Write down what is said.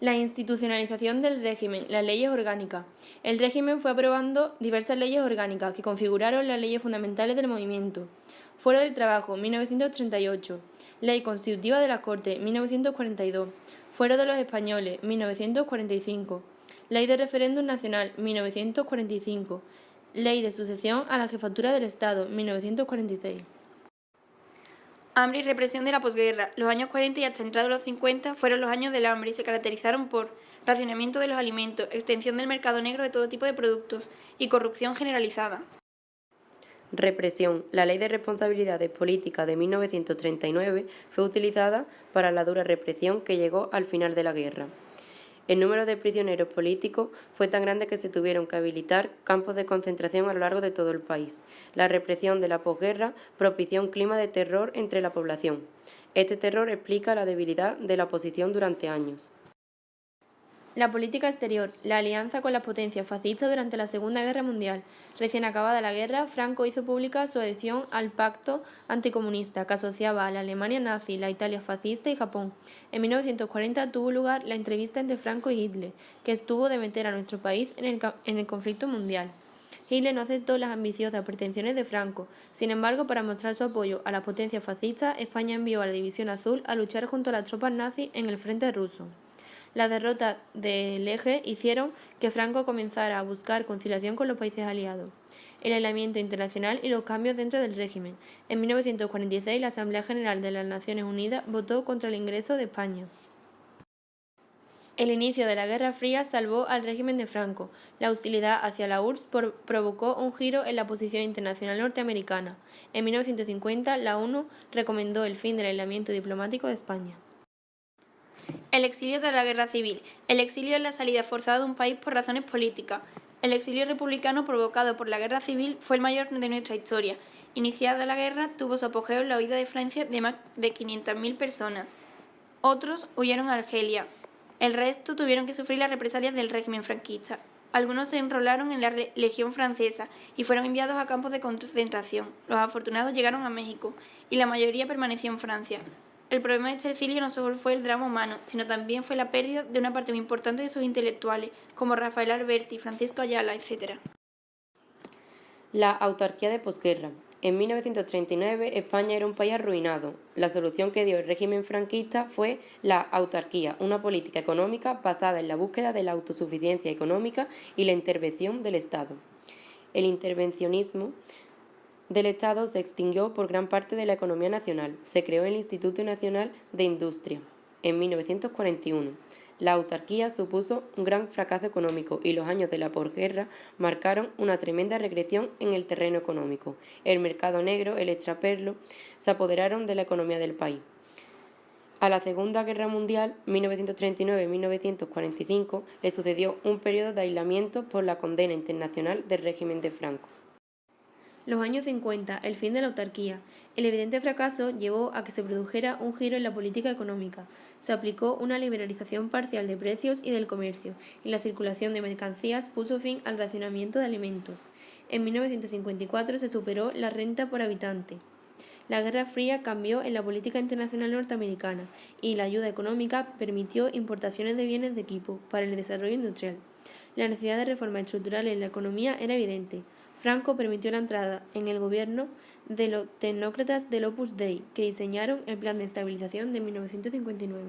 La institucionalización del régimen, las leyes orgánicas. El régimen fue aprobando diversas leyes orgánicas que configuraron las leyes fundamentales del movimiento. Fuero del Trabajo, 1938. Ley Constitutiva de las Cortes, 1942. Fuero de los Españoles, 1945. Ley de Referéndum Nacional, 1945. Ley de Sucesión a la Jefatura del Estado, 1946. Hambre y represión de la posguerra. Los años 40 y hasta entrados los 50 fueron los años del hambre y se caracterizaron por racionamiento de los alimentos, extensión del mercado negro de todo tipo de productos y corrupción generalizada. Represión. La Ley de Responsabilidades Políticas de 1939 fue utilizada para la dura represión que llegó al final de la guerra. El número de prisioneros políticos fue tan grande que se tuvieron que habilitar campos de concentración a lo largo de todo el país. La represión de la posguerra propició un clima de terror entre la población. Este terror explica la debilidad de la oposición durante años. La política exterior, la alianza con las potencias fascistas durante la Segunda Guerra Mundial. Recién acabada la guerra, Franco hizo pública su adhesión al pacto anticomunista que asociaba a la Alemania nazi, la Italia fascista y Japón. En 1940 tuvo lugar la entrevista entre Franco y Hitler, que estuvo de meter a nuestro país en el conflicto mundial. Hitler no aceptó las ambiciosas pretensiones de Franco. Sin embargo, para mostrar su apoyo a las potencias fascistas, España envió a la División Azul a luchar junto a las tropas nazis en el frente ruso. Las derrotas del Eje hicieron que Franco comenzara a buscar conciliación con los países aliados, el aislamiento internacional y los cambios dentro del régimen. En 1946, la Asamblea General de las Naciones Unidas votó contra el ingreso de España. El inicio de la Guerra Fría salvó al régimen de Franco. La hostilidad hacia la URSS provocó un giro en la posición internacional norteamericana. En 1950, la ONU recomendó el fin del aislamiento diplomático de España. El exilio de la guerra civil. El exilio es la salida forzada de un país por razones políticas. El exilio republicano provocado por la guerra civil fue el mayor de nuestra historia. Iniciada la guerra, tuvo su apogeo en la huida de Francia de más de 500.000 personas. Otros huyeron a Argelia. El resto tuvieron que sufrir las represalias del régimen franquista. Algunos se enrolaron en la Legión Francesa y fueron enviados a campos de concentración. Los afortunados llegaron a México y la mayoría permaneció en Francia. El problema de este exilio no solo fue el drama humano, sino también fue la pérdida de una parte muy importante de sus intelectuales, como Rafael Alberti, Francisco Ayala, etc. La autarquía de posguerra. En 1939 España era un país arruinado. La solución que dio el régimen franquista fue la autarquía, una política económica basada en la búsqueda de la autosuficiencia económica y la intervención del Estado. El intervencionismo del Estado se extinguió por gran parte de la economía nacional. Se creó el Instituto Nacional de Industria en 1941. La autarquía supuso un gran fracaso económico y los años de la posguerra marcaron una tremenda regresión en el terreno económico. El mercado negro, el extraperlo, se apoderaron de la economía del país. A la Segunda Guerra Mundial, 1939-1945, le sucedió un periodo de aislamiento por la condena internacional del régimen de Franco. Los años 50, el fin de la autarquía. El evidente fracaso llevó a que se produjera un giro en la política económica. Se aplicó una liberalización parcial de precios y del comercio, y la circulación de mercancías puso fin al racionamiento de alimentos. En 1954 se superó la renta por habitante. La Guerra Fría cambió en la política internacional norteamericana y la ayuda económica permitió importaciones de bienes de equipo para el desarrollo industrial. La necesidad de reformas estructurales en la economía era evidente. Franco permitió la entrada en el gobierno de los tecnócratas del Opus Dei, que diseñaron el Plan de Estabilización de 1959.